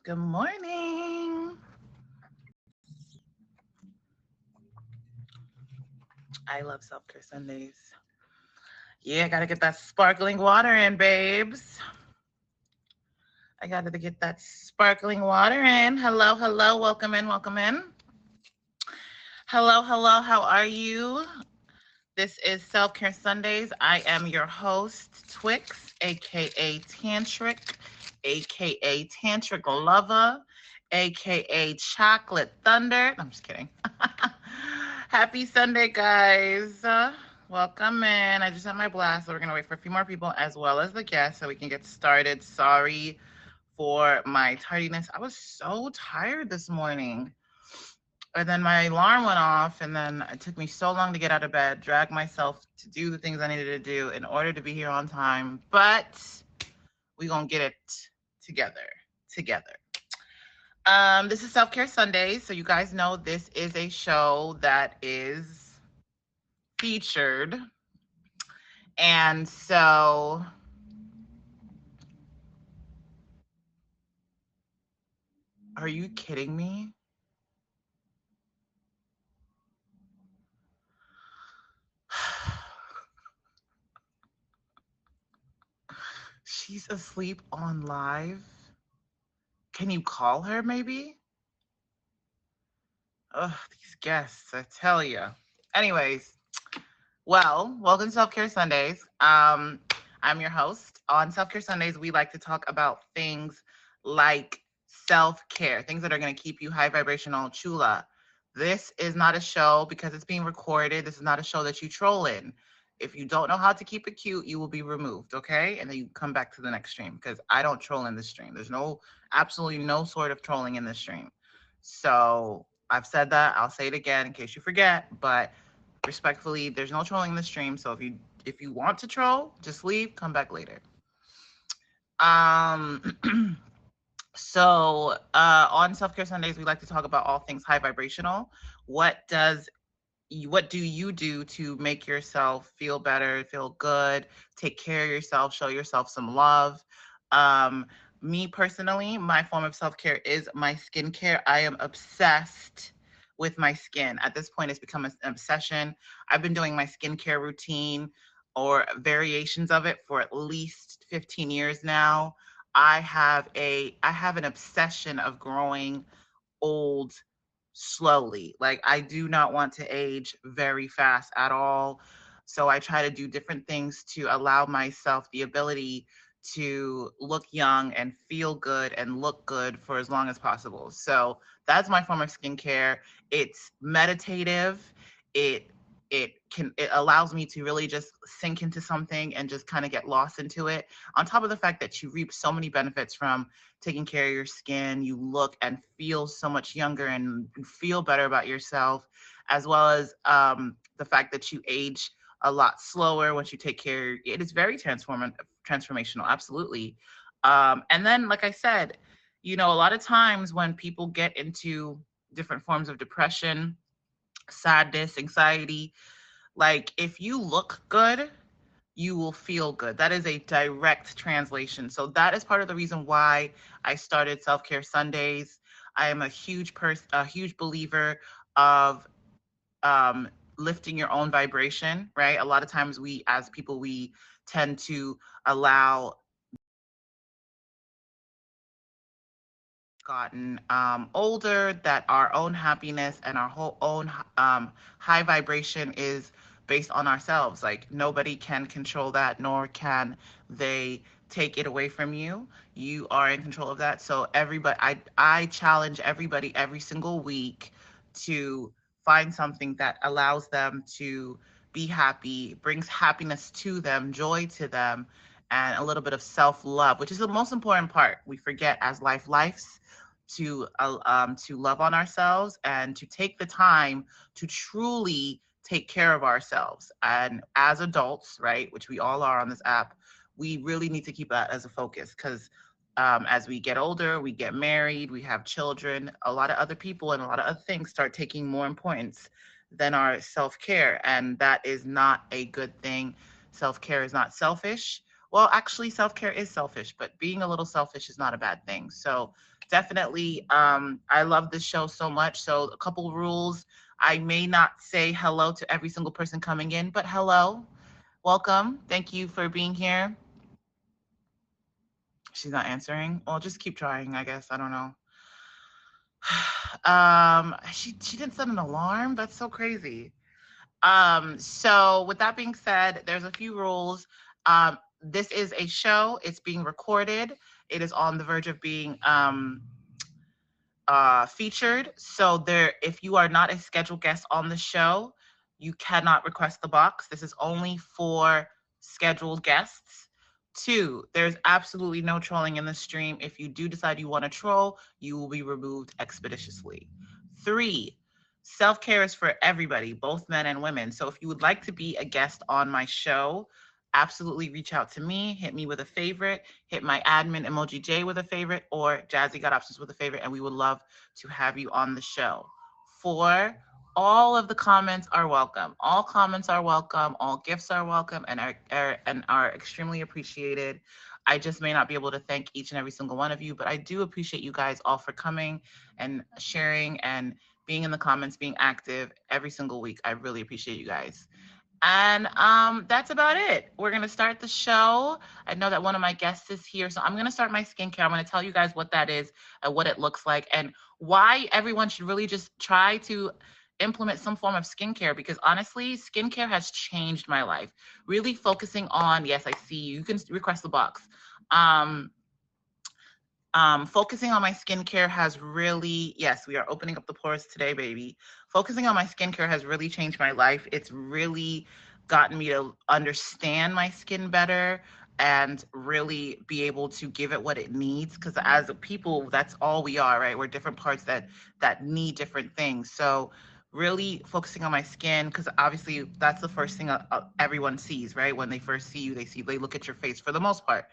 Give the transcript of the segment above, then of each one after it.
Good morning. I love Self Care Sundays. Yeah, gotta get that sparkling water in, babes. I gotta get that sparkling water in. Hello, hello, welcome in, welcome in. Hello, hello, how are you? This is Self Care Sundays. I am your host, Twix, aka Tantric, aka Tantric Lover, aka Chocolate Thunder. I'm just kidding. Happy Sunday, guys. Welcome in. I just had my blast, so we're going to wait for a few more people as well as the guests so we can get started. Sorry for my tardiness. I was so tired this morning. And then my alarm went off, and then it took me so long to get out of bed, drag myself to do the things I needed to do in order to be here on time. But we're going to get it together. This is Self Care Sundays, so you guys know this is a show that is featured. And so are you kidding me? She's asleep on live. Can you call her maybe? Ugh, these guests, I tell you. Anyways, well, welcome to Self Care Sundays. I'm your host. On Self Care Sundays, we like to talk about things like self-care, things that are going to keep you high vibrational, chula. This is not a show because it's being recorded. This is not a show that you troll in. If you don't know how to keep it cute, you will be removed, okay? And then you come back to the next stream because I don't troll in this stream. There's absolutely no sort of trolling in this stream. So I've said that. I'll say it again in case you forget, but respectfully, there's no trolling in the stream. So if you want to troll, just leave, come back later. So on Self Care Sundays, we like to talk about all things high vibrational. What do you do to make yourself feel better, feel good, take care of yourself, show yourself some love? Me personally, my form of self-care is my skincare. I am obsessed with my skin. At this point, it's become an obsession. I've been doing my skincare routine or variations of it for at least 15 years now. I have an obsession of growing old slowly. Like, I do not want to age very fast at all. So I try to do different things to allow myself the ability to look young and feel good and look good for as long as possible. So that's my form of skincare. It's meditative. It it allows me to really just sink into something and just kind of get lost into it. On top of the fact that you reap so many benefits from taking care of your skin, you look and feel so much younger and feel better about yourself, as well as the fact that you age a lot slower once you take care. It is very transformational, absolutely. And then, like I said, a lot of times when people get into different forms of depression, sadness, anxiety, like, if you look good, you will feel good. That is a direct translation. So that is part of the reason why I started Self Care Sundays. I am a huge believer of lifting your own vibration, right? A lot of times we, as people, we tend to allow gotten older that our own happiness and our whole own high vibration is based on ourselves. Like, nobody can control that, nor can they take it away from you. You are in control of that. So I challenge everybody every single week to find something that allows them to be happy, brings happiness to them, joy to them, and a little bit of self-love, which is the most important part. We forget as lives to love on ourselves and to take the time to truly take care of ourselves. And as adults, right, which we all are on this app, we really need to keep that as a focus, because as we get older, we get married, we have children, a lot of other people and a lot of other things start taking more importance than our self-care. And that is not a good thing. Self-care is not selfish. Well, actually, self-care is selfish, but being a little selfish is not a bad thing. So definitely, I love this show so much. So a couple rules. I may not say hello to every single person coming in, but hello, welcome. Thank you for being here. She's not answering. Well, just keep trying, I guess. I don't know. She didn't set an alarm. That's so crazy. So with that being said, there's a few rules. This is a show. It's being recorded. It is on the verge of being featured. So there, if you are not a scheduled guest on the show, you cannot request the box. This is only for scheduled guests. Two, there's absolutely no trolling in the stream. If you do decide you want to troll, you will be removed expeditiously. Three, self-care is for everybody, both men and women. So if you would like to be a guest on my show, absolutely reach out to me, hit me with a favorite, hit my admin emoji J with a favorite, or Jazzy Got Options with a favorite, and we would love to have you on the show. Four, all of the comments are welcome. All comments are welcome. All gifts are welcome and are extremely appreciated. I just may not be able to thank each and every single one of you, but I do appreciate you guys all for coming and sharing and being in the comments, being active every single week. I really appreciate you guys. And that's about it. We're going to start the show. I know that one of my guests is here. So I'm going to start my skincare. I'm going to tell you guys what that is and what it looks like and why everyone should really just try to implement some form of skincare, because honestly, skincare has changed my life. Really focusing on, yes, I see you. You can request the box. Focusing on my skincare has really, yes, we are opening up the pores today, baby. Focusing on my skincare has really changed my life. It's really gotten me to understand my skin better and really be able to give it what it needs. Because as a people, that's all we are, right? We're different parts that need different things. So really focusing on my skin, because obviously that's the first thing everyone sees, right? When they first see you, they look at your face for the most part.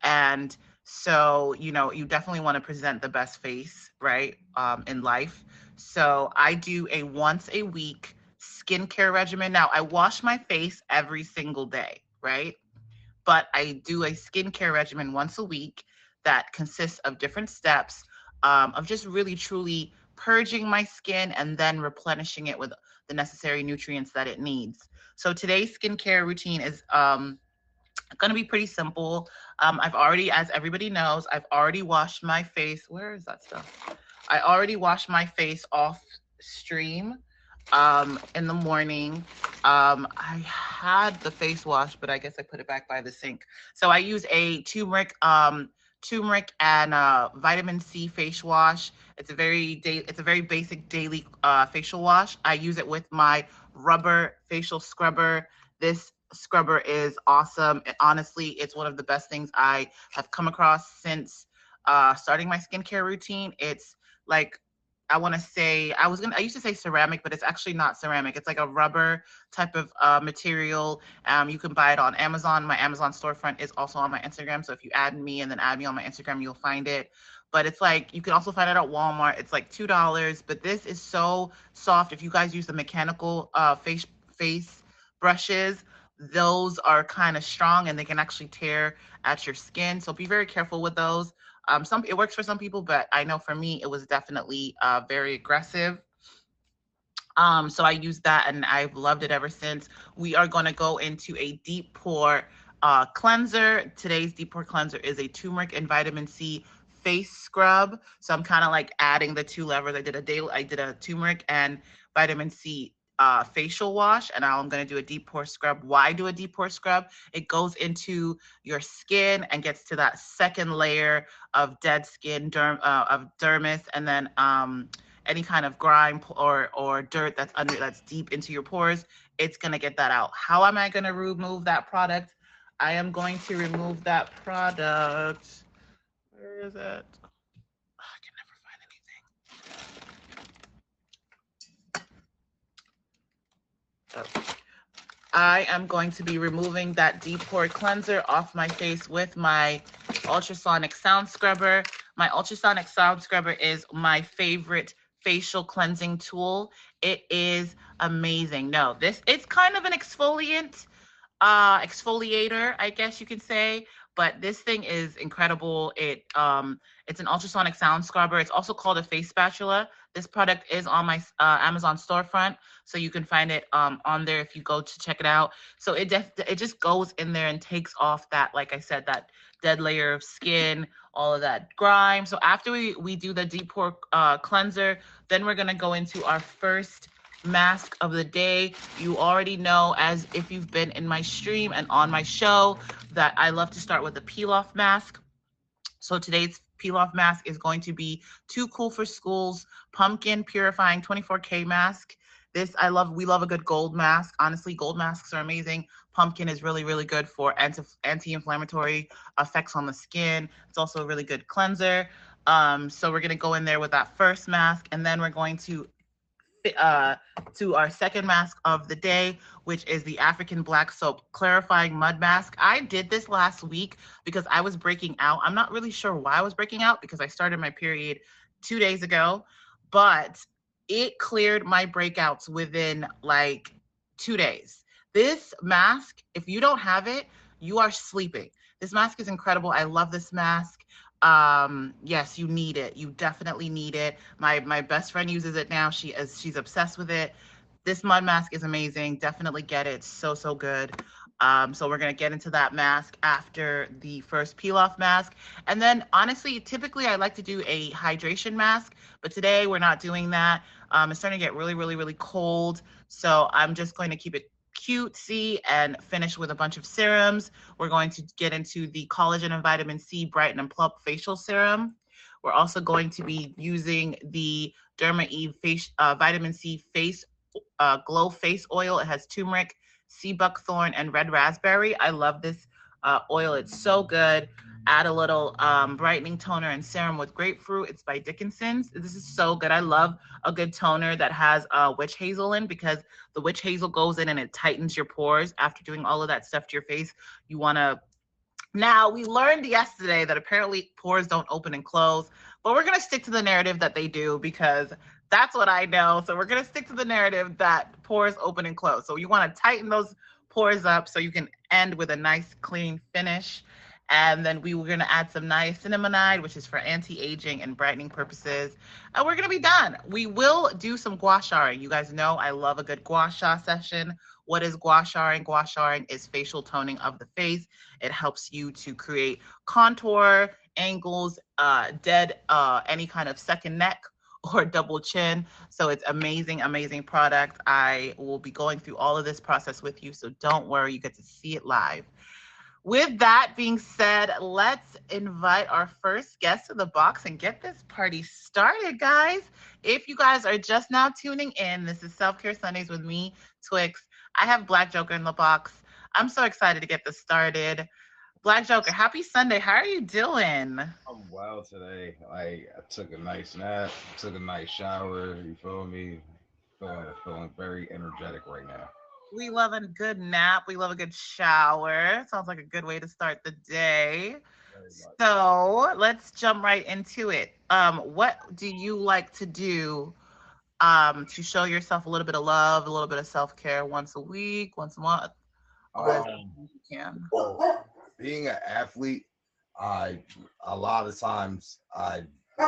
And so, you know, you definitely want to present the best face, right, in life. So I do a once a week skincare regimen. Now, I wash my face every single day, right? But I do a skincare regimen once a week that consists of different steps of just really, truly purging my skin and then replenishing it with the necessary nutrients that it needs. So today's skincare routine is going to be pretty simple. I've already, as everybody knows, I've already washed my face. Where is that stuff? I already washed my face off stream in the morning. I had the face wash, but I guess I put it back by the sink. So I use a turmeric and vitamin C face wash. It's a very basic daily facial wash. I use it with my rubber facial scrubber. This scrubber is awesome. And honestly, it's one of the best things I have come across since starting my skincare routine. It's like, I used to say ceramic, but it's actually not ceramic. It's like a rubber type of material. You can buy it on Amazon. My Amazon storefront is also on my Instagram. So if you add me and then add me on my Instagram, you'll find it. But it's like, you can also find it at Walmart. It's like $2, but this is so soft. If you guys use the mechanical face brushes, those are kind of strong and they can actually tear at your skin. So be very careful with those. It works for some people, but I know for me, it was definitely very aggressive. So I used that and I've loved it ever since. We are going to go into a deep pore cleanser. Today's deep pore cleanser is a turmeric and vitamin C face scrub. So I'm kind of like adding the two levers. I did a turmeric and vitamin C facial wash, and now I'm going to do a deep pore scrub. Why do a deep pore scrub? It goes into your skin and gets to that second layer of dead skin, of dermis, and then any kind of grime or dirt that's deep into your pores. It's going to get that out. How am I going to remove that product? I am going to remove that product. Where is it? I can never find anything. Oh. I am going to be removing that deep pore cleanser off my face with my ultrasonic sound scrubber. My ultrasonic sound scrubber is my favorite facial cleansing tool. It is amazing. No, it's kind of an exfoliator, I guess you could say, but this thing is incredible. It's an ultrasonic sound scrubber. It's also called a face spatula. This product is on my Amazon storefront, so you can find it on there if you go to check it out. So it just goes in there and takes off that, like I said, that dead layer of skin, all of that grime. So after we do the deep pore cleanser, then we're gonna go into our first mask of the day. You already know, as if you've been in my stream and on my show, that I love to start with a peel off mask. So today's peel off mask is going to be Too Cool for School's Pumpkin Purifying 24K mask. We love a good gold mask. Honestly, gold masks are amazing. Pumpkin is really, really good for anti-inflammatory effects on the skin. It's also a really good cleanser. So we're gonna go in there with that first mask, and then we're going to our second mask of the day, which is the African Black Soap Clarifying Mud Mask. I did this last week because I was breaking out. I'm not really sure why I was breaking out, because I started my period 2 days ago, but it cleared my breakouts within like 2 days. This mask, if you don't have it, you are sleeping. This mask is incredible. I love this mask. Yes, you need it. You definitely need it. My best friend uses it now. She's obsessed with it. This mud mask is amazing. Definitely get it. So good. So we're gonna get into that mask after the first peel off mask. And then honestly, typically I like to do a hydration mask, but today we're not doing that. It's starting to get really, really, really cold. So I'm just going to keep it cutesy and finish with a bunch of serums. We're going to get into the collagen and vitamin C Brighten and Plump facial serum. We're also going to be using the Derma Eve vitamin C face glow face oil. It has turmeric, sea buckthorn, and red raspberry. I love this oil. It's so good. Add a little brightening toner and serum with grapefruit. It's by Dickinson's. This is so good. I love a good toner that has witch hazel in, because the witch hazel goes in and it tightens your pores. After doing all of that stuff to your face, you want to. Now, we learned yesterday that apparently pores don't open and close, but we're going to stick to the narrative that they do, because that's what I know. So we're going to stick to the narrative that pores open and close. So you want to tighten those pores up so you can end with a nice clean finish. And then we were going to add some niacinamide, which is for anti-aging and brightening purposes. And we're going to be done. We will do some gua sharing. You guys know I love a good gua sha session. What is gua sharing? Gua sharing is facial toning of the face. It helps you to create contour, angles, any kind of second neck or double chin. So it's amazing, amazing product. I will be going through all of this process with you, so don't worry, you get to see it live. With that being said, let's invite our first guest to the box and get this party started, guys. If you guys are just now tuning in, this is Self Care Sundays with me, Twix. I have Black Joker in the box. I'm so excited to get this started. Black Joker, happy Sunday. How are you doing? I'm well today. I took a nice nap, took a nice shower. You feel me? Feeling very energetic right now. We love a good nap. We love a good shower. Sounds like a good way to start the day. Very much. So let's jump right into it. What do you like to do to show yourself a little bit of love, a little bit of self-care once a week, once a month, or as Um, often as you can? well, being an athlete, I a lot of times I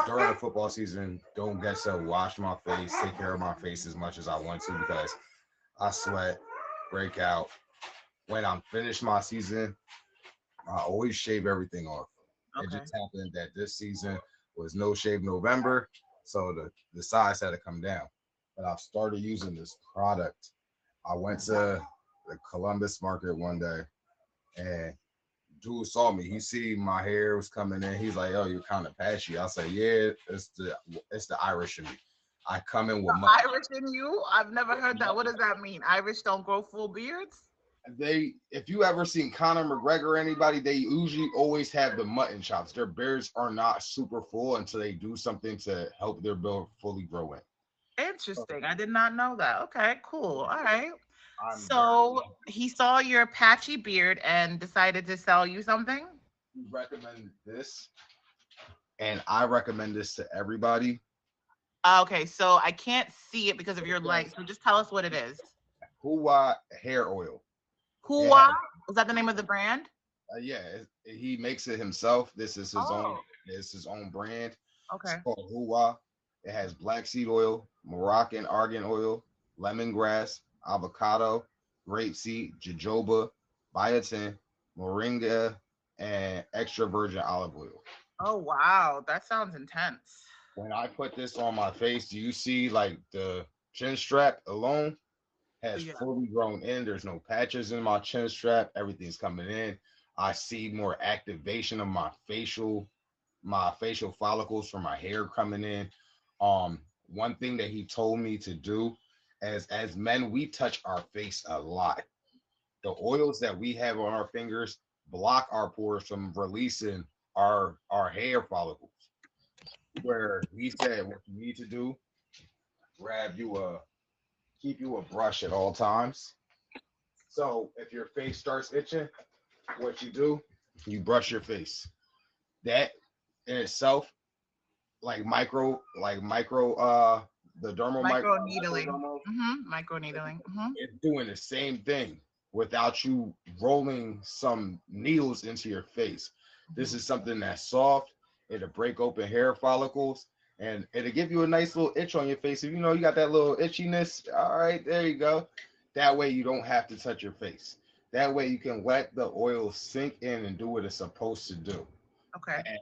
during the football season don't get to wash my face, take care of my face as much as I want to because I sweat, break out. When I'm finished my season, I always shave everything off. It Okay. just happened that this season was no shave November, so the size had to come down. But I've started using this product. I went to the Columbus market one day and dude saw me. He see my hair was coming in. He's like, "Oh, you're kind of patchy." I say, "Yeah, it's the Irish in me. I come in with mutton Irish in you? I've never heard that. What does that mean? Irish don't grow full beards? if you ever seen Conor McGregor or anybody, they usually always have the mutton chops. Their beards are not super full until they do something to help their beard fully grow in. So Interesting. I did not know that. Okay, cool. All right. I'm very So he saw your patchy beard and decided to sell you something? recommend this, and I recommend this to everybody. Okay, so I can't see it because of your light. So just tell us what it is. Hua hair oil. It Hua? has Is that the name of the brand? Yeah, he makes it himself. Oh, This is his own brand. It's okay. called Hua. It has black seed oil, Moroccan argan oil, lemongrass, avocado, grapeseed, jojoba, biotin, moringa, and extra virgin olive oil. Oh, wow. That sounds intense. When I put this on my face, do you see like the chin strap alone has Yeah. fully grown in? There's no patches in my chin strap. Everything's coming in. I see more activation of my facial follicles from my hair coming in. One thing that he told me to do, as men, we touch our face a lot. The oils that we have on our fingers block our pores from releasing our hair follicles. Where he said what you need to do, grab you a keep you a brush at all times. So if your face starts itching, what you do, you brush your face. That in itself, like micro the Micro needling. microdermal, Micro needling. it's doing the same thing without you rolling some needles into your face. This is something that's soft. It'll break open hair follicles and it'll give you a nice little itch on your face. If you know you got that little itchiness, all right, there you go. That way you don't have to touch your face. That way you can let the oil sink in and do what it's supposed to do. Okay. And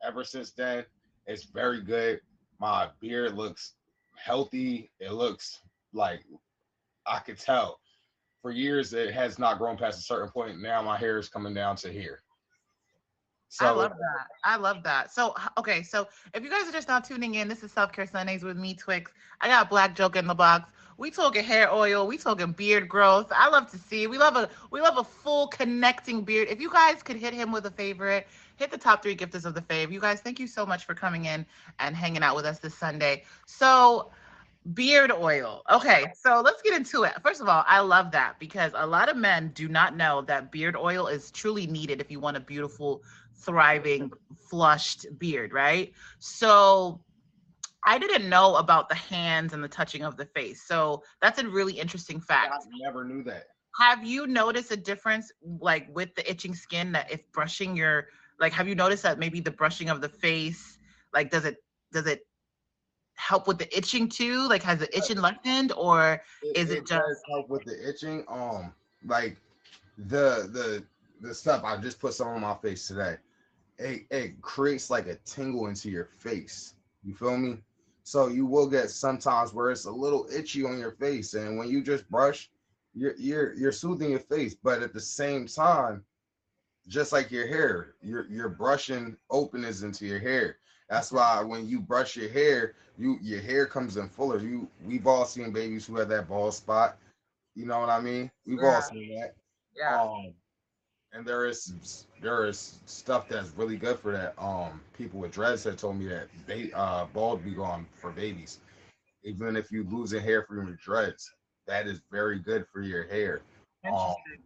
ever since then, it's very good. My beard looks healthy. It looks like I could tell for years it has not grown past a certain point. Now my hair is coming down to here. I So love that. I love that. So, okay. So, if you guys are just now tuning in, this is Self Care Sundays with me, Twix. I got Black Joke in the box. We talking hair oil. We talking beard growth. I love to see. We love a full connecting beard. If you guys could hit him with a favorite, hit the top three gifters of the fave. You guys, thank you so much for coming in and hanging out with us this Sunday. So, beard oil. Okay, so let's get into it. First of all, I love that because a lot of men do not know that beard oil is truly needed if you want a beautiful, thriving, flushed beard, right? So I didn't know about the hands and the touching of the face. So that's a really interesting I fact. never knew that. Have you noticed a difference like with the itching skin that if brushing your like have you noticed that maybe the brushing of the face like does it help with the itching too? Like, has the itching lessened, or is it It just does help with the itching. Like the the the stuff I just put some on my face today. It creates like a tingle into your face. You feel me? So you will get sometimes where it's a little itchy on your face, and when you just brush, you're soothing your face, but at the same time, just like your hair, you're brushing openness into your hair. That's why when you brush your hair, your hair comes in fuller. We've all seen babies who have that bald spot. You know what I mean? We've all yeah, seen that. yeah. And there is stuff that's really good for that. People with dreads have told me that they bald be gone for babies. Even if you losing hair from your dreads, that is very good for your hair. Um, Interesting.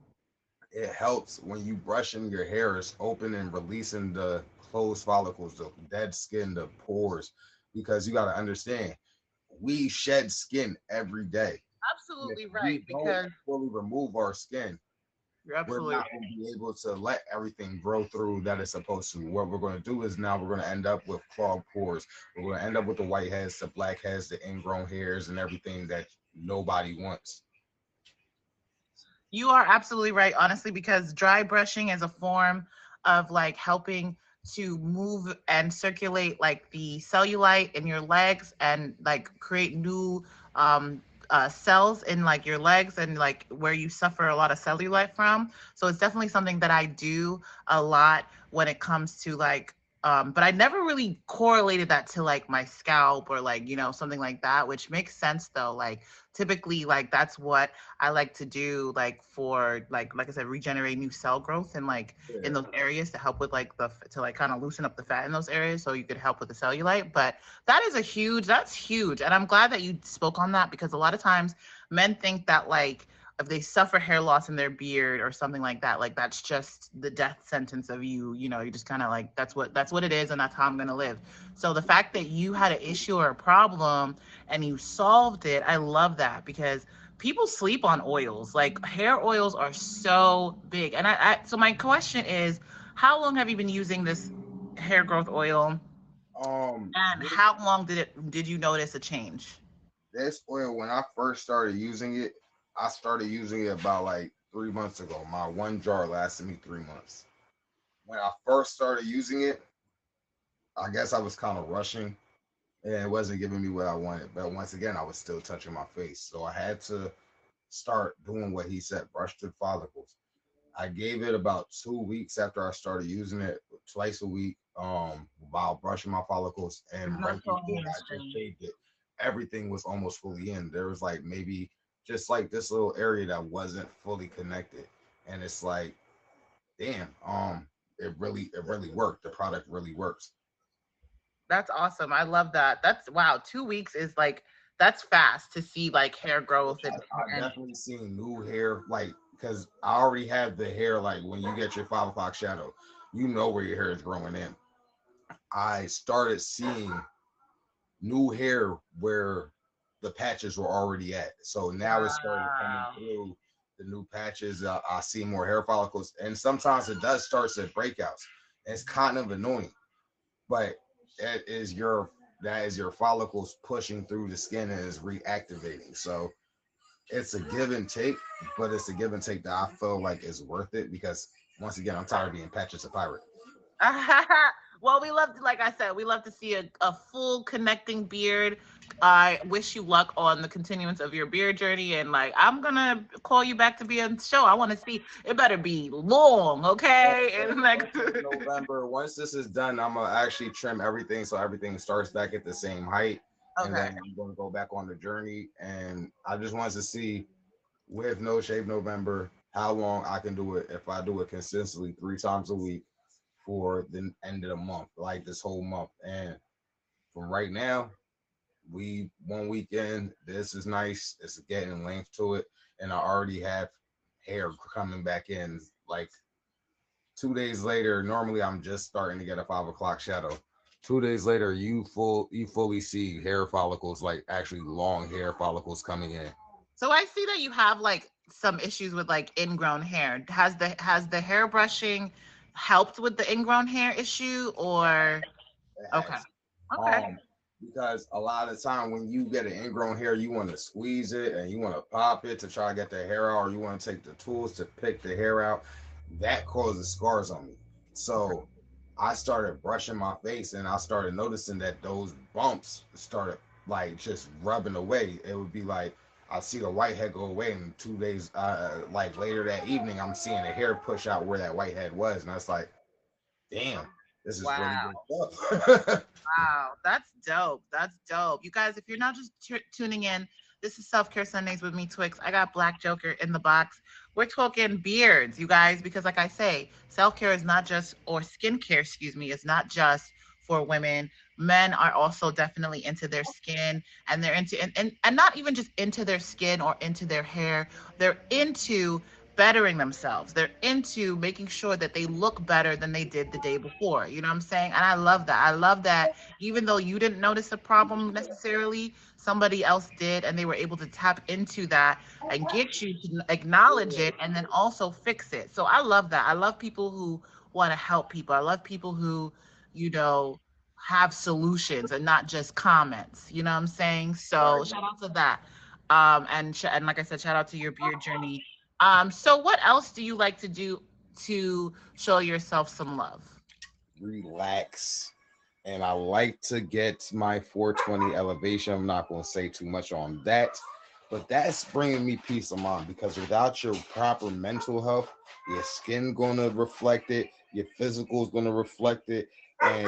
it helps when you brushing your hair, it's open and releasing the closed follicles, the dead skin, the pores, because you got to understand, we shed skin every day. And if Absolutely right. we don't Because fully remove our skin, you're we're absolutely not right. going to be able to let everything grow through that it's supposed to. What we're going to do is now we're going to end up with clogged pores. We're going to end up with the white heads, the black heads, the ingrown hairs, and everything that nobody wants. You are absolutely right, honestly, because dry brushing is a form of like helping to move and circulate like the cellulite in your legs and like create new cells in like your legs and like where you suffer a lot of cellulite from. So it's definitely something that I do a lot when it comes to like but I never really correlated that to like my scalp or like, something like that, which makes sense though. Like typically like that's what I like to do like for like I said, regenerate new cell growth and like in Yeah. those areas to help with like the to like kind of loosen up the fat in those areas so you could help with the cellulite. But that's huge. And I'm glad that you spoke on that because a lot of times men think that like if they suffer hair loss in their beard or something like that's just the death sentence of you just kind of like that's what it is and that's how I'm gonna live. So the fact that you had an issue or a problem and you solved it, I love that because people sleep on oils. Like hair oils are so big. And so my question is, how long have you been using this hair growth oil? And This, how long did you notice a change? this oil, when I first started using it, I started using it about like 3 months ago. My one jar lasted me 3 months. When I first started using it, I guess I was kind of rushing and it wasn't giving me what I wanted. But once again, I was still touching my face. So I had to start doing what he said, brush the follicles. I gave it about 2 weeks after I started using it twice a week, while brushing my follicles. And No right phone before I just hamstring. shaved it, everything was almost fully in. There was like maybe just like this little area that wasn't fully connected. And it's like, damn, it really worked. The product really works. That's awesome. I love that. That's wow. 2 weeks is like that's fast to see like hair growth I and definitely seen new hair, like because I already have the hair. Like when you get your 5 o'clock shadow, you know where your hair is growing in. I started seeing new hair where the patches were already at. So now it's starting coming wow. through the new patches. I see more hair follicles, and sometimes it does start at breakouts. It's kind of annoying, but that is your follicles pushing through the skin and is reactivating. So it's a give and take, but it's a give and take that I feel like is worth it because once again, I'm tired of being patches of pirate. Well, we love to, like I said, we love to see a full connecting beard. I wish you luck on the continuance of your beard journey. And like, I'm gonna call you back to be on the show. I want to see it better be long, okay? And like, First of November, once this is done, I'm gonna actually trim everything so everything starts back at the same height, and okay. then I'm gonna go back on the journey. And I just wanted to see with No Shave November how long I can do it if I do it consistently 3 times a week for the end of the month, like this whole month. And from right now, we 1 weekend. This is nice. It's getting length to it, and I already have hair coming back in. Like 2 days later, normally I'm just starting to get a 5 o'clock shadow. 2 days later, you fully see hair follicles, like actually long hair follicles coming in. So I see that you have like some issues with like ingrown hair. Has the hair brushing helped with the ingrown hair issue or It okay. has. Okay. Um, because a lot of the time when you get an ingrown hair, you want to squeeze it and you want to pop it to try to get the hair out, or you want to take the tools to pick the hair out. That causes scars on me. So I started brushing my face and I started noticing that those bumps started like just rubbing away. It would be like I see the whitehead go away, and 2 days like later that evening, I'm seeing the hair push out where that whitehead was, and I was like, damn, this is really Wow. good stuff. Wow, that's dope. That's dope. You guys, if you're not just tuning in, this is Self Care Sundays with me, Twix. I got Black Joker in the box. We're talking beards, you guys, because like I say, self care is not just, or skincare, excuse me, is not just for women. Men are also definitely into their skin and they're into, and not even just into their skin or into their hair, they're into bettering themselves. They're into making sure that they look better than they did the day before. You know what I'm saying? And I love that. I love that even though you didn't notice a problem necessarily, somebody else did and they were able to tap into that and get you to acknowledge it and then also fix it. So I love that. I love people who want to help people. I love people who, you know, have solutions and not just comments. You know what I'm saying? Right. So shout out to that. And like I said, shout out to your beard journey. So what else do you like to do to show yourself some love? Relax. And I like to get my 420 elevation. I'm not going to say too much on that, but that's bringing me peace of mind because without your proper mental health, your skin going to reflect it, your physical is going to reflect it, and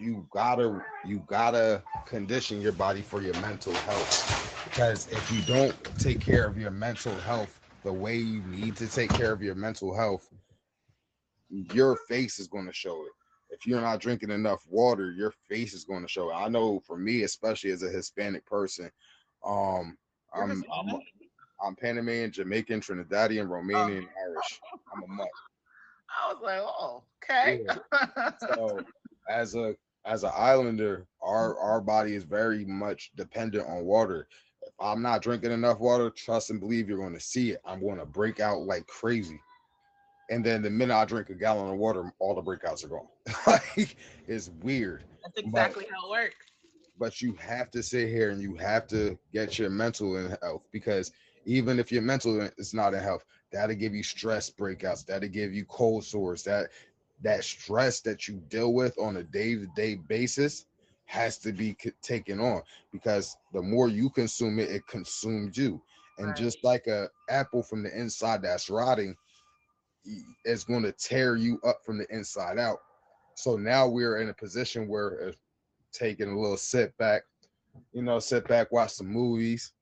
you gotta condition your body for your mental health because if you don't take care of your mental health the way you need to take care of your mental health, your face is going to show it. If you're not drinking enough water, your face is going to show it. I know for me, especially as a Hispanic person, um, You're I'm Hispanic? I'm Panamanian, Jamaican, Trinidadian, Oh, Romanian, Irish. I'm a mutt. I was like, oh, okay. Yeah. So as a as an islander, our body is very much dependent on water. If I'm not drinking enough water, trust and believe you're going to see it. I'm going to break out like crazy. And then the minute I drink a gallon of water, all the breakouts are gone. Like, it's weird. That's But exactly how it works. you have to sit here and you have to get your mental in health, because even if your mental is not in health, that'll give you stress breakouts, that'll give you cold sores, that stress that you deal with on a day-to-day basis has to be taken on, because the more you consume it, it consumes you. And Right. just like a apple from the inside that's rotting, it's going to tear you up from the inside out. So now we're in a position where taking a little sit back, sit back, watch some movies,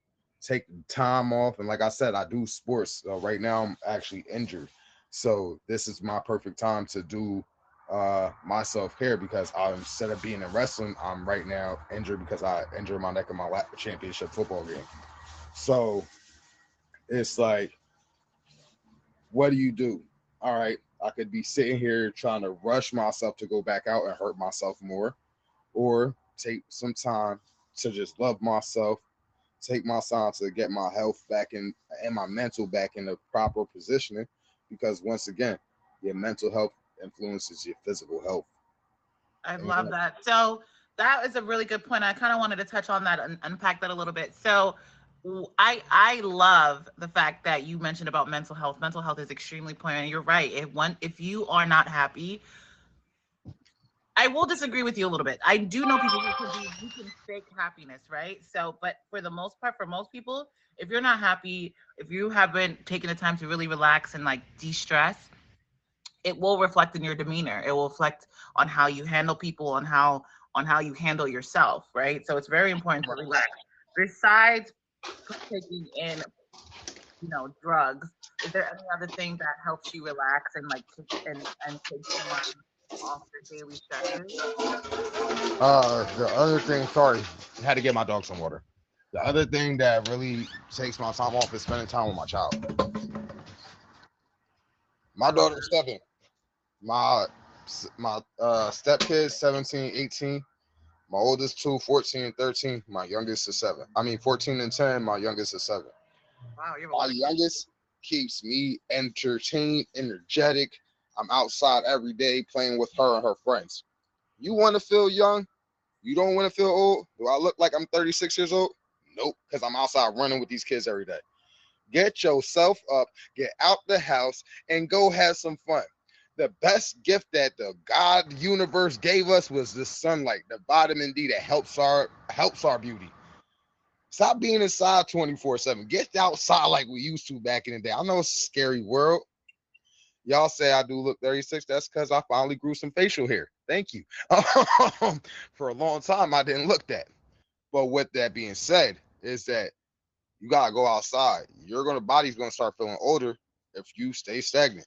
take the time off. And like I said, I do sports. Right now, I'm actually injured. So this is my perfect time to do my self-care, because instead of being in wrestling, I'm right now injured because I injured my neck in my championship football game. So it's like, what do you do? All right, I could be sitting here trying to rush myself to go back out and hurt myself more, or take some time to just love myself, take my time to get my health back in and my mental back in the proper positioning, because once again, your mental health influences your physical health. I And love that. So that is a really good point. I kind of wanted to touch on that and unpack that a little bit. So I love the fact that you mentioned about mental health. Mental health is extremely important. You're right. If you are not happy, I will disagree with you a little bit. I do know people who can fake happiness, right? So, but for the most part, for most people, if you're not happy, if you haven't taken the time to really relax and like de-stress, it will reflect in your demeanor. It will reflect on how you handle people, on how you handle yourself, right? So it's very important to relax. Besides taking in, drugs, is there any other thing that helps you relax and like and takes your mind off your daily stresses? the other thing, sorry, I had to get my dog some water. The other thing that really takes my time off is spending time with my child. My daughter's 7. My step kids 17, 18. My oldest two, 14 and 13. My youngest is 7. I mean 14 and 10. My youngest is 7. Wow, you have a My lot of youngest keeps me entertained, energetic. I'm outside every day playing with her and her friends. You want to feel young? You don't want to feel old? Do I look like I'm 36 years old? Nope, because I'm outside running with these kids every day. Get yourself up, get out the house, and go have some fun. The best gift that the God universe gave us was the sunlight, the vitamin D that helps our beauty. Stop being inside 24/7. Get outside like we used to back in the day. I know it's a scary world. Y'all say I do look 36. That's because I finally grew some facial hair. Thank you. For a long time, I didn't look that. But with that being said, is that you gotta go outside. Body's gonna start feeling older if you stay stagnant.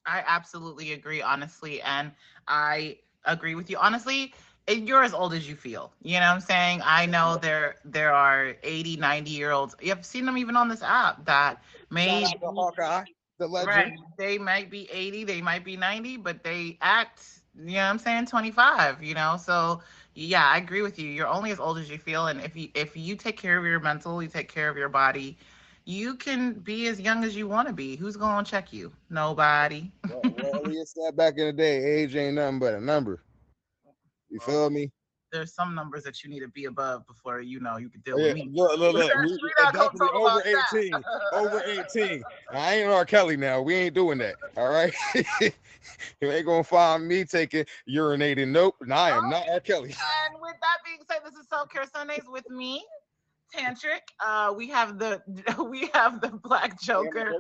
I absolutely agree, honestly. And I agree with you. Honestly, you're as old as you feel. You know what I'm saying? I know there are 80, 90-year olds. You've seen them even on this app that Shout may out to Hawkeye, the right. legend. They might be 80, they might be 90, but they act, you know what I'm saying, 25, So yeah, I agree with you. You're only as old as you feel. And if you take care of your mental, you take care of your body, you can be as young as you want to be. Who's gonna check you? Nobody. Well, Elliot said back in the day, age ain't nothing but a number. You feel me? There's some numbers that you need to be above before you can deal with Yeah, me. look. We're not gonna Definitely talk over about that. 18. Over 18. I ain't R. Kelly now. We ain't doing that. All right. You ain't gonna find me taking urinating. Nope. No, I am not R. Kelly. And with that being said, this is Self Care Sundays with me, Tantric. We have the we have the Black Joker.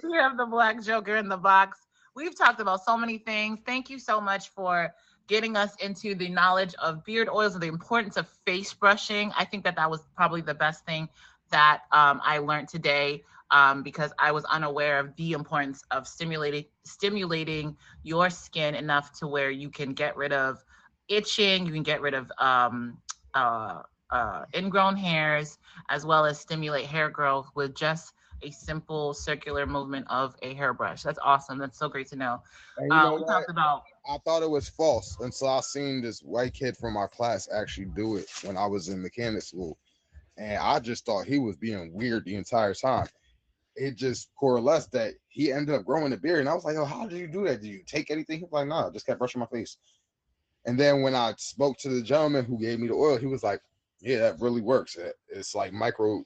We have the Black Joker in the box. We've talked about so many things. Thank you so much for getting us into the knowledge of beard oils and the importance of face brushing. I think that was probably the best thing that I learned today, because I was unaware of the importance of stimulating your skin enough to where you can get rid of itching, you can get rid of ingrown hairs, as well as stimulate hair growth with just a simple circular movement of a hairbrush. That's awesome. That's so great to know. And you know We what? talked about. I thought it was false until I seen this white kid from our class actually do it when I was in mechanic school. and I just thought he was being weird the entire time. It just correlates that he ended up growing a beard, and I was like, "Oh, how did you do that? Did you take anything?" He was like, "Nah, I just kept brushing my face." And then when I spoke to the gentleman who gave me the oil, he was like, "Yeah, that really works. It's like microdermal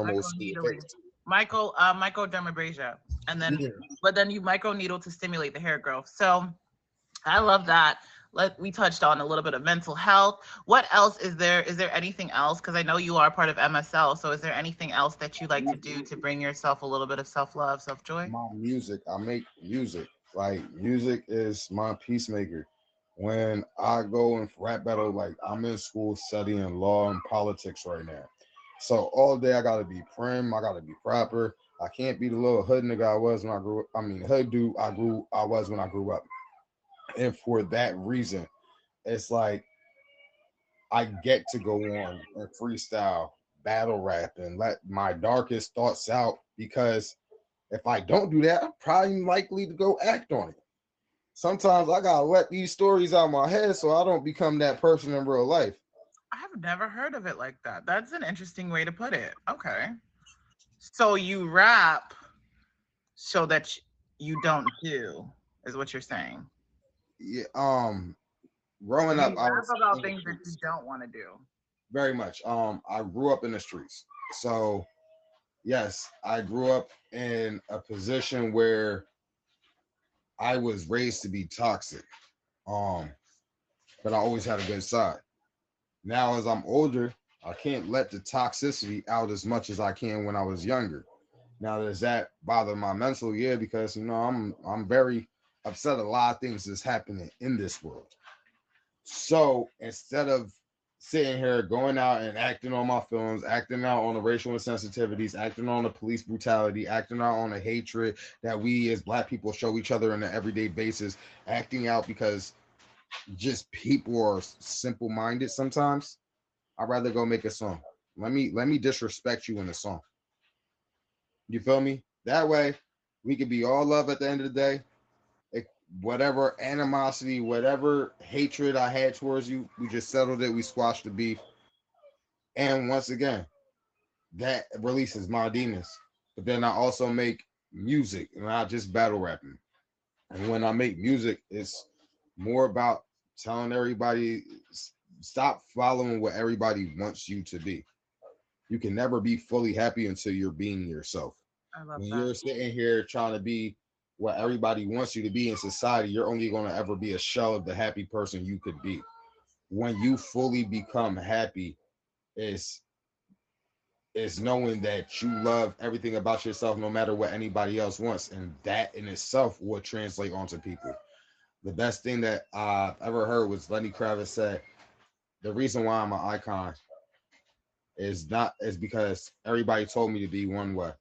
Micro needling. stimulation." Microdermabrasion. And then, Yeah. but then you micro needle to stimulate the hair growth. So I love that. We touched on a little bit of mental health. What else is there? Is there anything else? Because I know you are part of MSL. So is there anything else that you like to do to bring yourself a little bit of self-love, self-joy? My music, I make music. Like music is my peacemaker. When I go and rap battle, like I'm in school studying law and politics right now. So all day I gotta be prim, I gotta be proper. I can't be the little hood nigga I was when I grew up. I mean hood dude I was when I grew up. And for that reason, it's like I get to go on and freestyle, battle rap, and let my darkest thoughts out because if I don't do that, I'm probably likely to go act on it. Sometimes I gotta let these stories out of my head so I don't become that person in real life. I've never heard of it like that. That's an interesting way to put it. Okay. So you rap so that you don't do, is what you're saying. Yeah, growing up, You I rap was about in the things that you streets don't want to do. very much. I grew up in the streets, so yes, I grew up in a position where I was raised to be toxic. Um, but I always had a good side. Now, as I'm older, I can't let the toxicity out as much as I can when I was younger. Now, does that bother my mental? Yeah, because I'm very upset. A lot of things is happening in this world. So instead of sitting here going out and acting on my feelings, acting out on the racial insensitivities, acting on the police brutality, acting out on the hatred that we as black people show each other on an everyday basis, acting out because just people are simple minded sometimes. I'd rather go make a song. Let me disrespect you in the song. You feel me? That way we could be all love at the end of the day. It, whatever animosity, whatever hatred I had towards you, we just settled it. We squashed the beef. And once again, that releases my demons. But then I also make music, not just battle rapping. And when I make music, it's more about telling everybody stop following what everybody wants you to be. You can never be fully happy until you're being yourself. I love When that. you're sitting here trying to be what everybody wants you to be in society, you're only going to ever be a shell of the happy person you could be. When you fully become happy, is is knowing that you love everything about yourself no matter what anybody else wants, and that in itself will translate onto people. The best thing that I've ever heard was Lenny Kravitz said, "The reason why I'm an icon is because everybody told me to be one way,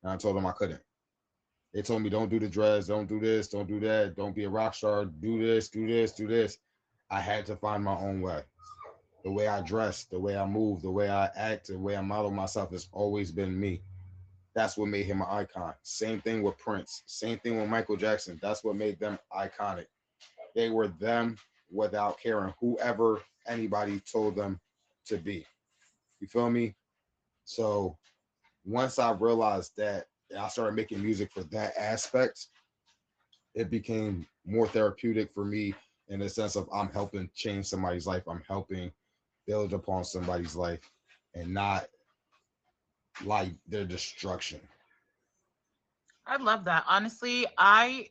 and I told them I couldn't. They told me don't do the drugs, don't do this, don't do that, don't be a rock star, do this, do this, do this. I had to find my own way. The way I dress, the way I move, the way I act, the way I model myself has always been me. That's what made him an icon. Same thing with Prince. Same thing with Michael Jackson. That's what made them iconic. They were them without caring whoever anybody told them to be. You feel me? So once I realized that, and I started making music for that aspect, it became more therapeutic for me in the sense of I'm helping change somebody's life. I'm helping build upon somebody's life and not like their destruction. I love that. Honestly, I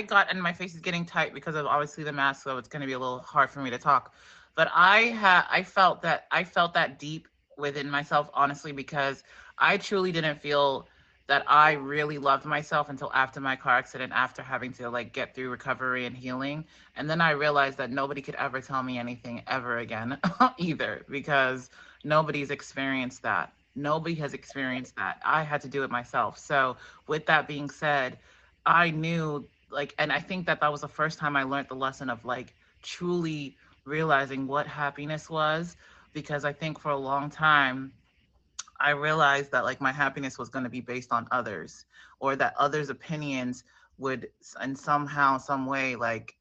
got, and my face is getting tight because of obviously the mask, so it's going to be a little hard for me to talk. But I felt that deep within myself, honestly, because I truly didn't feel that I really loved myself until after my car accident, after having to like get through recovery and healing. And then I realized that nobody could ever tell me anything ever again either, because nobody's experienced that. Nobody has experienced that. I had to do it myself. So, with that being said, I knew like, and I think that that was the first time I learned the lesson of like truly realizing what happiness was, because I think for a long time I realized that like my happiness was going to be based on others, or that others' opinions would in somehow some way like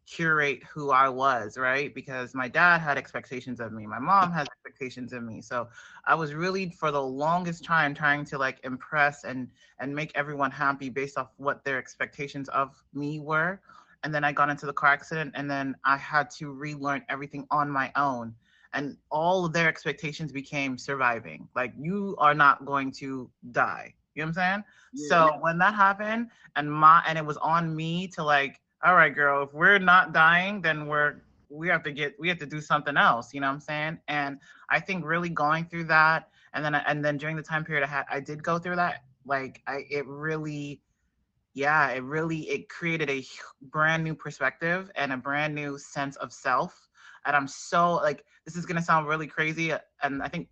curate who I was, right? Because my dad had expectations of me, my mom has expectations of me. So I was really for the longest time trying to like impress and make everyone happy based off what their expectations of me were. And then I got into the car accident and then I had to relearn everything on my own. And all of their expectations became surviving. Like you are not going to die. You know what I'm saying? Yeah. So when that happened and it was on me to like, all right, girl, if we're not dying, then we have to do something else, you know what I'm saying? And I think really going through that and then during the time period I did go through that, like I it really yeah, it created a brand new perspective and a brand new sense of self. And I'm so like this is going to sound really crazy and I think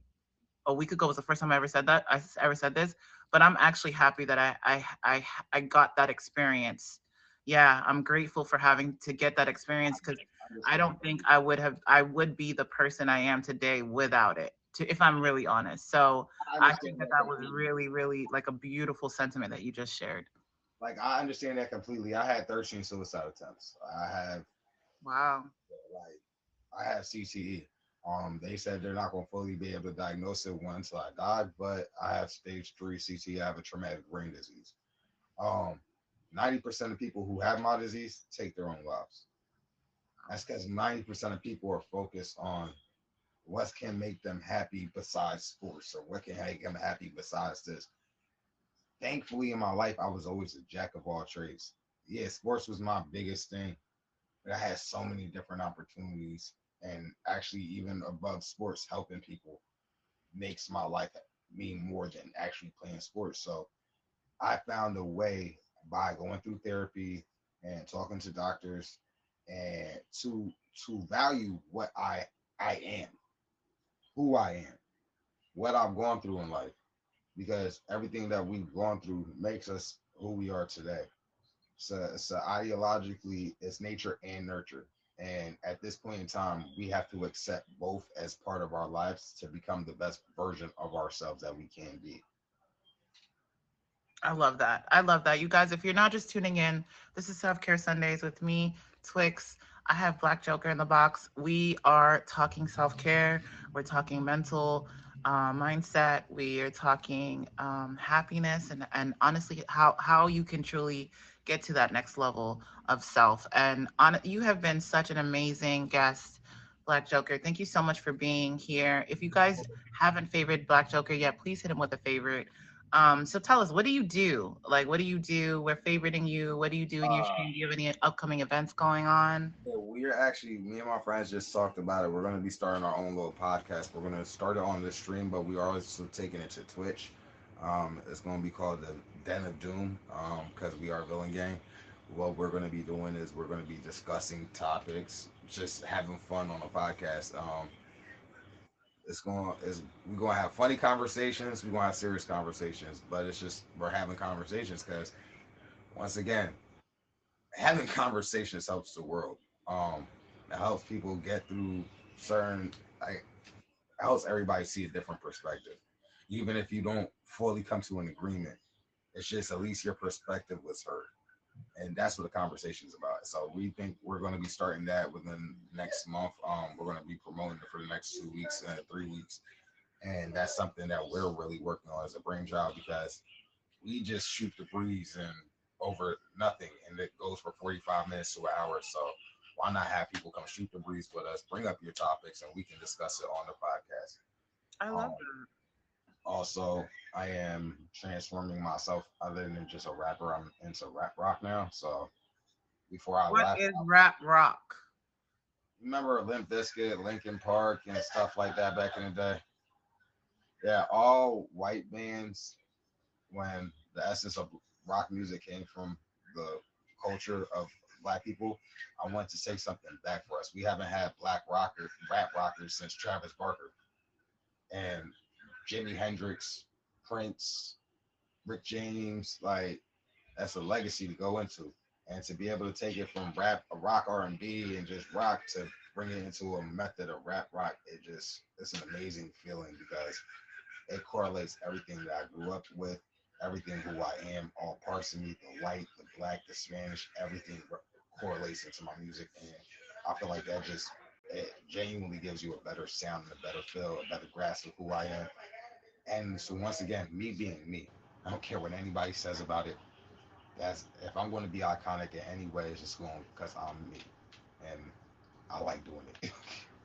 a week ago was the first time I ever said this, but I'm actually happy that I got that experience. Yeah, I'm grateful for having to get that experience because I Understand. don't think I would be the person I am today without it. If I'm really honest, so I I understand think that that that was completely. really, really like a beautiful sentiment that you just shared. Like I understand that completely. I had 13 suicide attempts. Wow. Like I have CTE. They said they're not going to fully be able to diagnose it once I died, but I have stage 3 CTE. I have a traumatic brain disease. Um, 90% of people who have my disease take their own lives. That's because 90% of people are focused on what can make them happy besides sports or what can make them happy besides this. Thankfully, in my life, I was always a jack of all trades. Yeah, sports was my biggest thing, but I had so many different opportunities. And actually, even above sports, helping people makes my life mean more than actually playing sports. So I found a way by going through therapy and talking to doctors and to value what I am, who I am, what I've gone through in life, because everything that we've gone through makes us who we are today. So ideologically, it's nature and nurture. And at this point in time, we have to accept both as part of our lives to become the best version of ourselves that we can be. I love that. I love that. You guys, if you're not just tuning in, this is Self Care Sundays with me, Twix. I have Black Joker in the box. We are talking self care. We're talking mental mindset. We are talking happiness and honestly, how you can truly get to that next level of self. And you have been such an amazing guest, Black Joker. Thank you so much for being here. If you guys haven't favored Black Joker yet, please hit him with a favorite. So tell us, what do you do? Like, what do you do? We're favoriting you. What do you do in your Uh, stream? Do you have any upcoming events going on? Yeah, we're actually, me and my friends just talked about it. We're going to be starting our own little podcast. We're going to start it on the stream, but we are also taking it to Twitch. It's going to be called the Den of Doom because we are Villain Gang. What we're going to be doing is we're going to be discussing topics, just having fun on the podcast. We're going to have funny conversations. We're going to have serious conversations, but it's just we're having conversations because once again, having conversations helps the world. Um, it helps people get through certain like it helps everybody see a different perspective. Even if you don't fully come to an agreement, it's just at least your perspective was heard. And that's what the conversation is about. So we think we're going to be starting that within next month. We're going to be promoting it for the next 2 weeks and 3 weeks, and that's something that we're really working on as a brainchild because we just shoot the breeze and over nothing, and it goes for 45 minutes to an hour. So why not have people come shoot the breeze with us, bring up your topics, and we can discuss it on the podcast. I love Um, that. Also, I am transforming myself other than just a rapper. I'm into rap rock now. So before I What left, is rap rock? remember Limp Bizkit, Linkin Park, and stuff like that back in the day. Yeah, all white bands when the essence of rock music came from the culture of black people. I want to say something back for us. We haven't had rap rockers since Travis Barker and Jimi Hendrix, Prince, Rick James. Like that's a legacy to go into, and to be able to take it from rock R&B, and just rock to bring it into a method of rap rock. It's an amazing feeling because it correlates everything that I grew up with, everything who I am, all parts of me, the white, the black, the Spanish, everything correlates into my music, and I feel like that just it genuinely gives you a better sound and a better feel, a better grasp of who I am. And so once again, me being me, I don't care what anybody says about it. That's if I'm going to be iconic in any way, it's just going because I'm me, and I like doing it.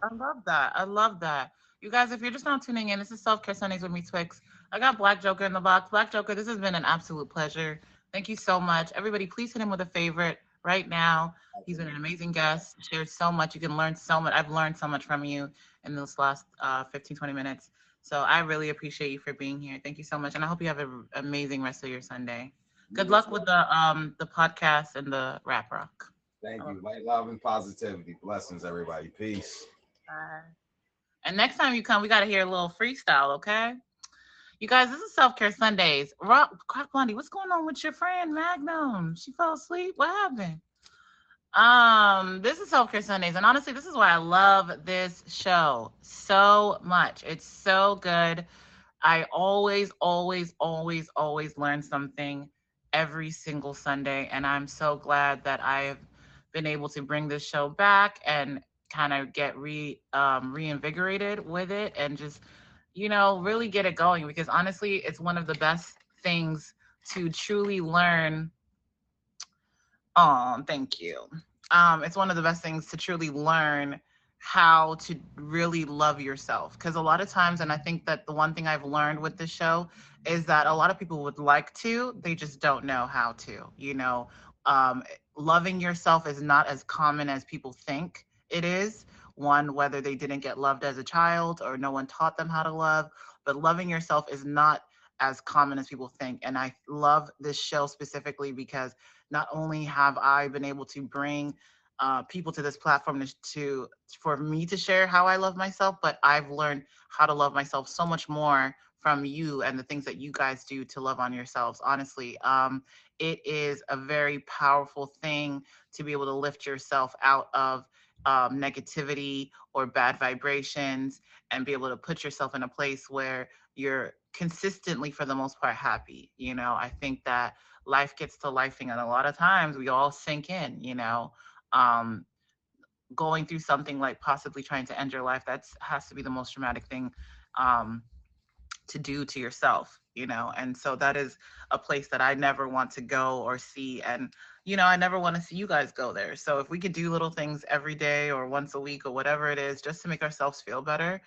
I love that. I love that. You guys, if you're just not tuning in, this is Self Care Sundays with me, Twix. I got Black Joker in the box. Black Joker, this has been an absolute pleasure. Thank you so much. Everybody, please hit him with a favorite right now. He's been an amazing guest, shared so much. You can learn so much. I've learned so much from you in this last 15, 20 minutes. So I really appreciate you for being here. Thank you so much. And I hope you have an amazing rest of your Sunday. Good luck with the podcast and the rap rock. Thank you. Light, love, and positivity. Blessings, everybody. Peace. And next time you come, we got to hear a little freestyle, okay? You guys, this is Self Care Sundays. Croc Blondie, what's going on with your friend Magnum? She fell asleep. What happened? This is Self Care Sundays, and honestly, this is why I love this show so much. It's so good. I always, always, always, always learn something every single Sunday, and I'm so glad that I've been able to bring this show back and kind of get reinvigorated with it and just really get it going, because honestly it's one of the best things to truly learn. Thank you. It's one of the best things to truly learn how to really love yourself, because a lot of times, and I think that the one thing I've learned with this show is that a lot of people would like to, they just don't know how to. Loving yourself is not as common as people think it is. One, whether they didn't get loved as a child or no one taught them how to love, but loving yourself is not as common as people think. And I love this show specifically because not only have I been able to bring people to this platform for me to share how I love myself, but I've learned how to love myself so much more from you and the things that you guys do to love on yourselves. Honestly, it is a very powerful thing to be able to lift yourself out of negativity or bad vibrations and be able to put yourself in a place where you're consistently, for the most part, happy. I think that life gets to lifing, and a lot of times we all sink in, going through something like possibly trying to end your life. That has to be the most traumatic thing to do to yourself, and so that is a place that I never want to go or see. And I never want to see you guys go there. So if we could do little things every day or once a week or whatever it is, just to make ourselves feel better,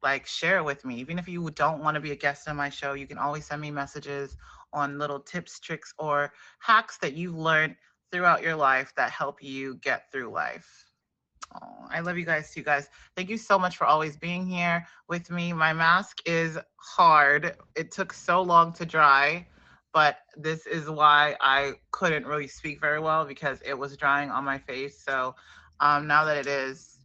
like, share it with me. Even if you don't want to be a guest on my show, you can always send me messages on little tips, tricks, or hacks that you've learned throughout your life that help you get through life. Oh, I love you guys too, guys. Thank you so much for always being here with me. My mask is hard. It took so long to dry, but this is why I couldn't really speak very well, because it was drying on my face. So now that it is,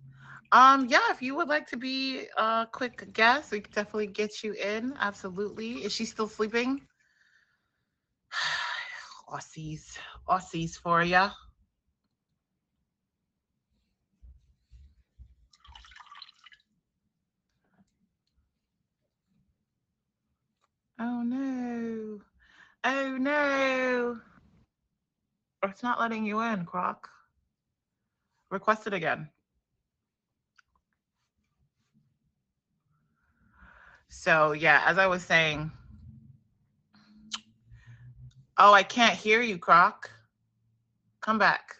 if you would like to be a quick guest, we could definitely get you in. Absolutely. Is she still sleeping? Aussies for ya. Oh no. Oh no. It's not letting you in, Croc. Request it again. So yeah, as I was saying, oh, I can't hear you, Croc. Come back.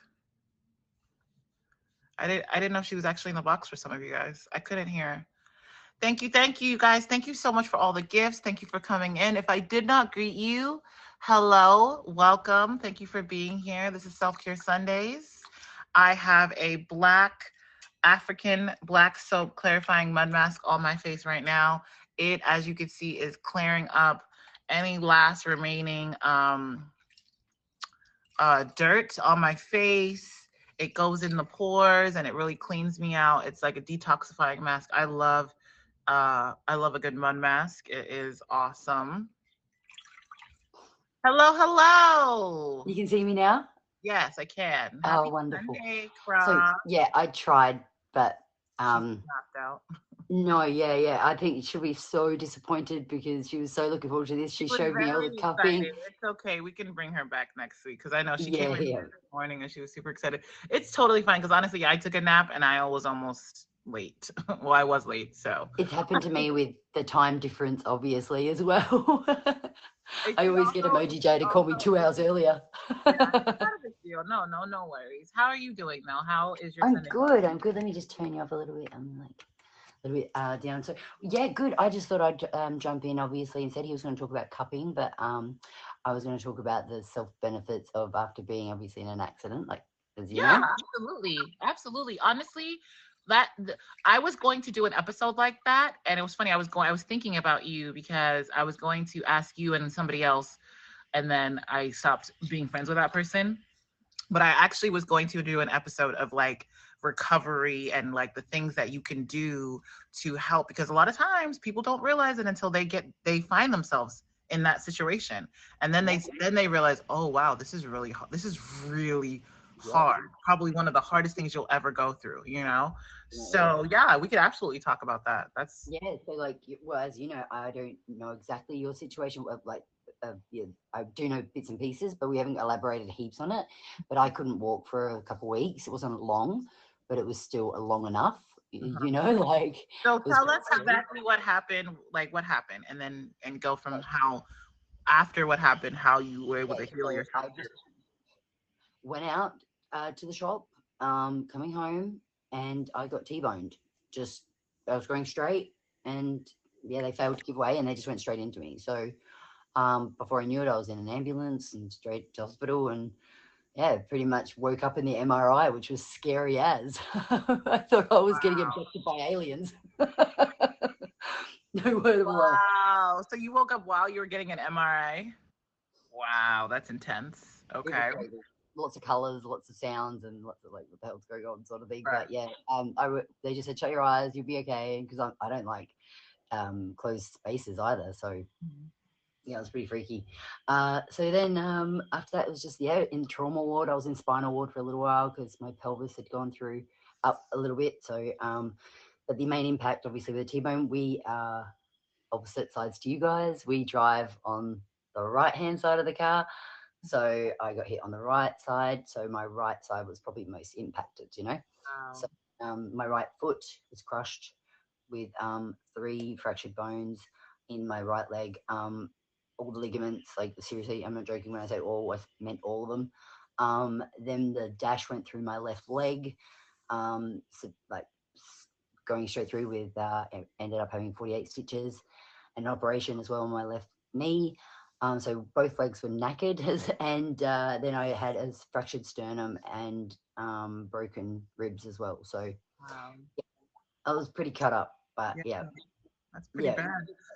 I didn't know she was actually in the box for some of you guys. I couldn't hear. Thank you, you guys. Thank you so much for all the gifts. Thank you for coming in. If I did not greet you, hello, welcome. Thank you for being here. This is Self Care Sundays. I have a African black soap clarifying mud mask on my face right now. It, as you can see, is clearing up any last remaining dirt on my face. It goes in the pores and it really cleans me out. It's like a detoxifying mask. I love a good mud mask. It is awesome. Hello. You can see me now? Yes, I can. Happy wonderful. Sunday, so yeah, I tried, but knocked out. No, yeah. I think she'll be so disappointed because she was so looking forward to this. She She was showed me all very the cupping. excited. It's okay. We can bring her back next week because I know she came Yeah, in yeah. here this morning and she was super excited. It's totally fine because honestly, I took a nap and I was almost late. Well, I was late, so It's happened to me with the time difference, obviously, as well. it's I always get also Emoji J to call me also 2 hours earlier. yeah, it's not a big deal. No worries. How are you doing now? How is your I'm Sunday good. going? I'm good. Let me just turn you up a little bit. I'm like a little bit down. So yeah, good. I just thought I'd jump in, obviously, and said he was going to talk about cupping, but I was going to talk about the self benefits of after being obviously in an accident, like as you Yeah, know. absolutely. Honestly, I was going to do an episode like that, and it was funny. I was thinking about you because I was going to ask you and somebody else, and then I stopped being friends with that person. But I actually was going to do an episode of like recovery and like the things that you can do to help because a lot of times people don't realize it until they find themselves in that situation and then Yeah, they realize, oh wow, this is really yeah, hard, probably one of the hardest things you'll ever go through, you know. definitely. So yeah, we could absolutely talk about that. That's Yeah, so like, well, as you know, I don't know exactly your situation. Like, yeah, I do know bits and pieces, but we haven't elaborated heaps on it. But I couldn't walk for a couple of weeks. It wasn't long, but it was still long enough. You mhm. know, like it So was tell us pretty scary. exactly what happened, like what happened, and then and go from how after what happened, how you were able to Okay, heal so yourself. I just went out to the shop, coming home, and I got T-boned. Just I was going straight, and yeah, they failed to give way, and they just went straight into me. So before I knew it, I was in an ambulance and straight to hospital, and yeah, pretty much woke up in the MRI, which was scary as. I thought I was getting Wow. abducted by aliens. No word of a lie. Wow. So you woke up while you were getting an MRI? Wow, that's intense. It was Okay. crazy. Lots of colors, lots of sounds, and lots of like what the hell's going on sort of thing. Right. But yeah, they just said shut your eyes, you'll be okay, because I don't like closed spaces either. So Mhm. yeah, it was pretty freaky. So then after that, it was just, yeah, in trauma ward. I was in spinal ward for a little while because my pelvis had gone through up a little bit. So, but the main impact, obviously, with the T-bone, we are opposite sides to you guys. We drive on the right hand side of the car. So I got hit on the right side. So my right side was probably most impacted, you know. So Wow. my right foot was crushed with 3 fractured bones in my right leg. All the ligaments, like seriously, I'm not joking when I say all, I meant all of them. Then the dash went through my left leg, so like going straight through with, ended up having 48 stitches, an operation as well on my left knee. So both legs were knackered, and then I had a fractured sternum and broken ribs as well. So Wow. I was pretty cut up, but Yeah, yeah, that's pretty yeah, bad.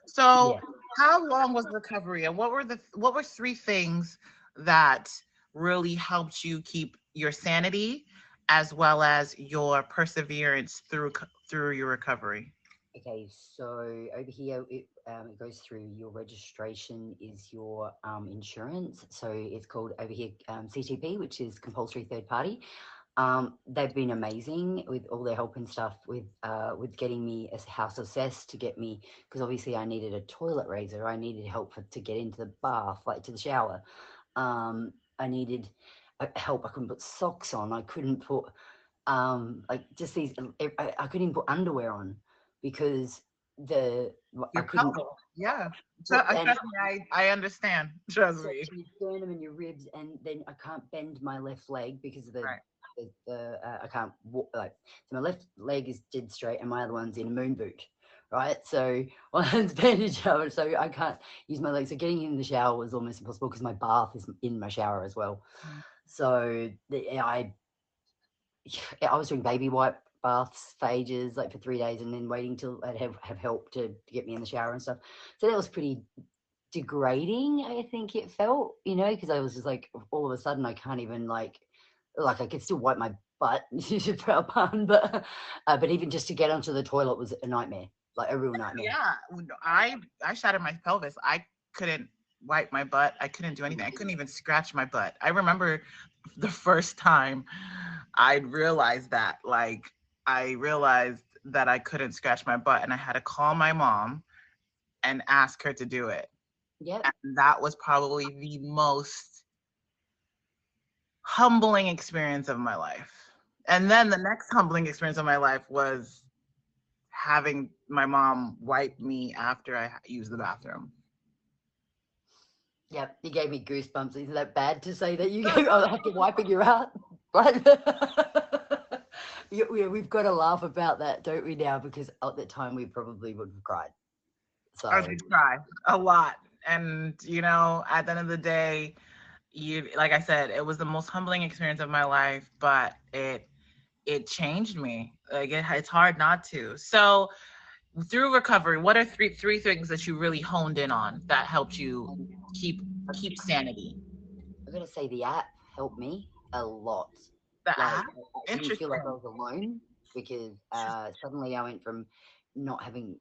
So yeah. how long was recovery and what were three things that really helped you keep your sanity as well as your perseverance through your recovery? Okay, so over here it goes through your registration is your insurance. So it's called over here CTP, which is compulsory third party. They've been amazing with all their help and stuff with getting me a house assessed to get me, because obviously I needed a toilet raiser. I needed help to get into the bath, like to the shower. I needed help. I couldn't put socks on. I couldn't put like just these. I couldn't even put underwear on because the I Your couldn't. pelvis. Yeah. And Trust me, I understand. Trust so me. your sternum and your ribs, and then I can't bend my left leg because of Right. I can't walk, like, so my left leg is dead straight and my other one's in a moon boot, right? So one hand's bandaged over, so I can't use my legs. So getting in the shower was almost impossible because my bath is in my shower as well. Mm. So I was doing baby wipe baths for ages, like for 3 days, and then waiting till I'd have help to get me in the shower and stuff. So that was pretty degrading, I think it felt, because I was just like, all of a sudden I can't even like I could still wipe my butt, for a pun, but even just to get onto the toilet was a nightmare, like a real nightmare. Yeah. I shattered my pelvis. I couldn't wipe my butt. I couldn't do anything. I couldn't even scratch my butt. I remember the first time I realized that. Like I realized that I couldn't scratch my butt, and I had to call my mom and ask her to do it. Yep. And that was probably the most humbling experience of my life. And then the next humbling experience of my life was having my mom wipe me after I used the bathroom. Yep, you gave me goosebumps. Isn't that bad to say that you go, oh, after wiping your out? But we've got to laugh about that, don't we, now? Because at the time we probably would have cried. So I did cry a lot. And, you know, at the end of the day, like I said, it was the most humbling experience of my life, but it changed me. Like it's hard not to. So through recovery, what are three things that you really honed in on that helped you keep sanity? I'm gonna say the app helped me a lot. The Like app? I didn't feel like I Interesting. was alone, because suddenly I went from not having,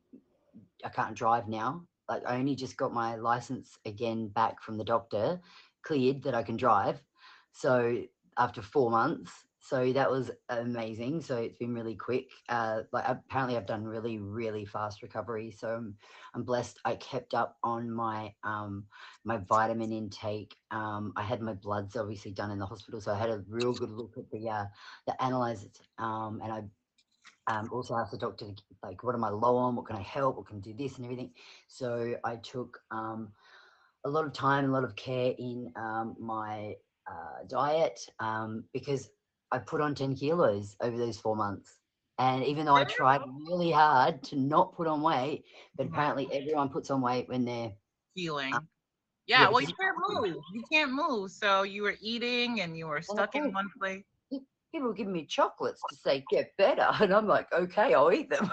I can't drive now. Like I only just got my license again back from the doctor, cleared that I can drive. So after 4 months, so that was amazing. So it's been really quick. Like apparently I've done really, really fast recovery. So I'm blessed. I kept up on my my vitamin intake. I had my bloods obviously done in the hospital, so I had a real good look at the analyzers. And I also asked the doctor, like, what am I low on? What can I help? What can I do this and everything? So I took a lot of time, a lot of care in my diet, because I put on 10 kilos over those 4 months. And even though I tried really hard to not put on weight, but apparently everyone puts on weight when they're Healing. Yeah, well, you because can't move. You can't move. So you were eating and you were stuck in one place. people give me chocolates to say get better, and I'm like, okay, I'll eat them.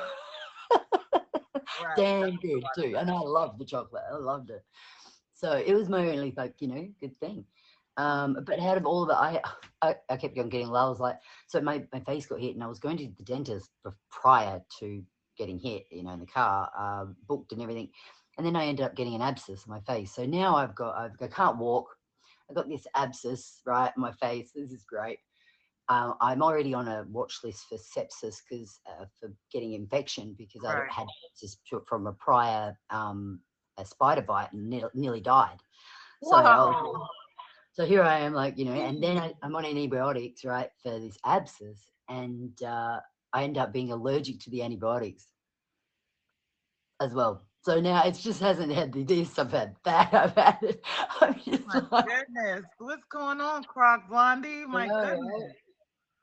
Right. Damn good too, and I love the chocolate. I loved it. So it was my only, like, you know, good thing. But out of all of it, I kept on getting low. I was like, so my face got hit, and I was going to the dentist prior to getting hit, you know, in the car, booked and everything. And then I ended up getting an abscess on my face. So now I can't walk. I got this abscess right on my face. This is great. I'm already on a watch list for sepsis because for getting infection, because I had sepsis from a prior a spider bite and nearly died. Wow. So here I am, like, you know, and then I'm on antibiotics, right, for this abscess, and I end up being allergic to the antibiotics as well. So now it just hasn't had this, I've had that, I've had it. I'm just My goodness. What's going on, Croc Blondie? My goodness.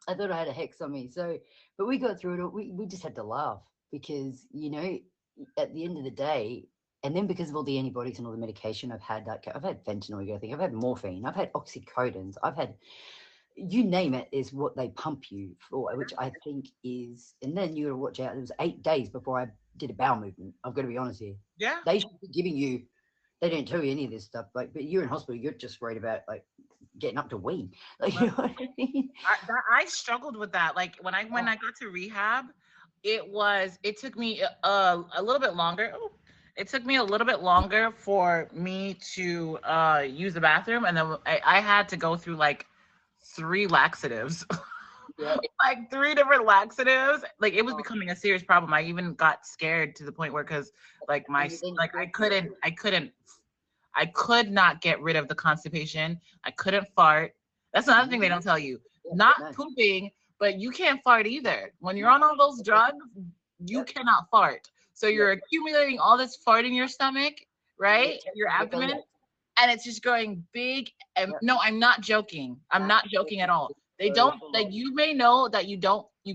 I thought I had a hex on me. So, but we got through it. We just had to laugh because, you know, at the end of the day, and then because of all the antibiotics and all the medication I've had, like I've had fentanyl, I think I've had morphine, I've had oxycodons, I've had, you name it, is what they pump you for, which I think is, and then you got to watch out. It was 8 days before I did a bowel movement. I've got to be honest here. Yeah. They should be giving you, they don't tell you any of this stuff, like, but you're in hospital, you're just worried about like getting up to wee. Like, you know what I mean? I struggled with that. Like when I got to rehab, it took me a little bit longer. It took me a little bit longer for me to use the bathroom, and then I had to go through like 3 laxatives. Yeah. Like 3 different laxatives. Like it was becoming a serious problem. I even got scared to the point where, because like I could not get rid of the constipation. I couldn't fart. That's another thing they don't tell you. Not pooping, but you can't fart either. When you're on all those drugs, you cannot fart. So you're accumulating all this fart in your stomach, right? Your abdomen. And it's just growing big. And no, I'm not joking. I'm not joking at all. They don't, like, you may know that you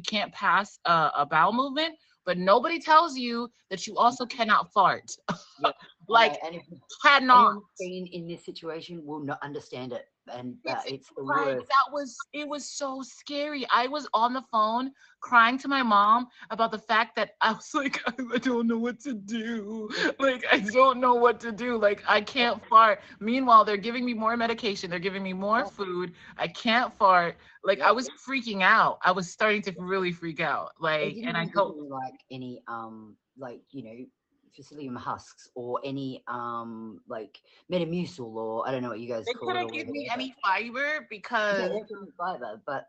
can't pass a bowel movement, but nobody tells you that you also cannot fart. Like, and cannot. Anyone in this situation will not understand it, and it's the right. worst. It was so scary. I was on the phone crying to my mom about the fact that I was like, I don't know what to do. Like, I don't know what to do. Like, I can't fart. Meanwhile, they're giving me more medication. They're giving me more food. I can't fart. Like, I was freaking out. I was starting to really freak out. Like, and I hope like any like, you know, Facilium husks or any like Metamucil, or I don't know what you guys they call couldn't it. give me any fiber because fiber, but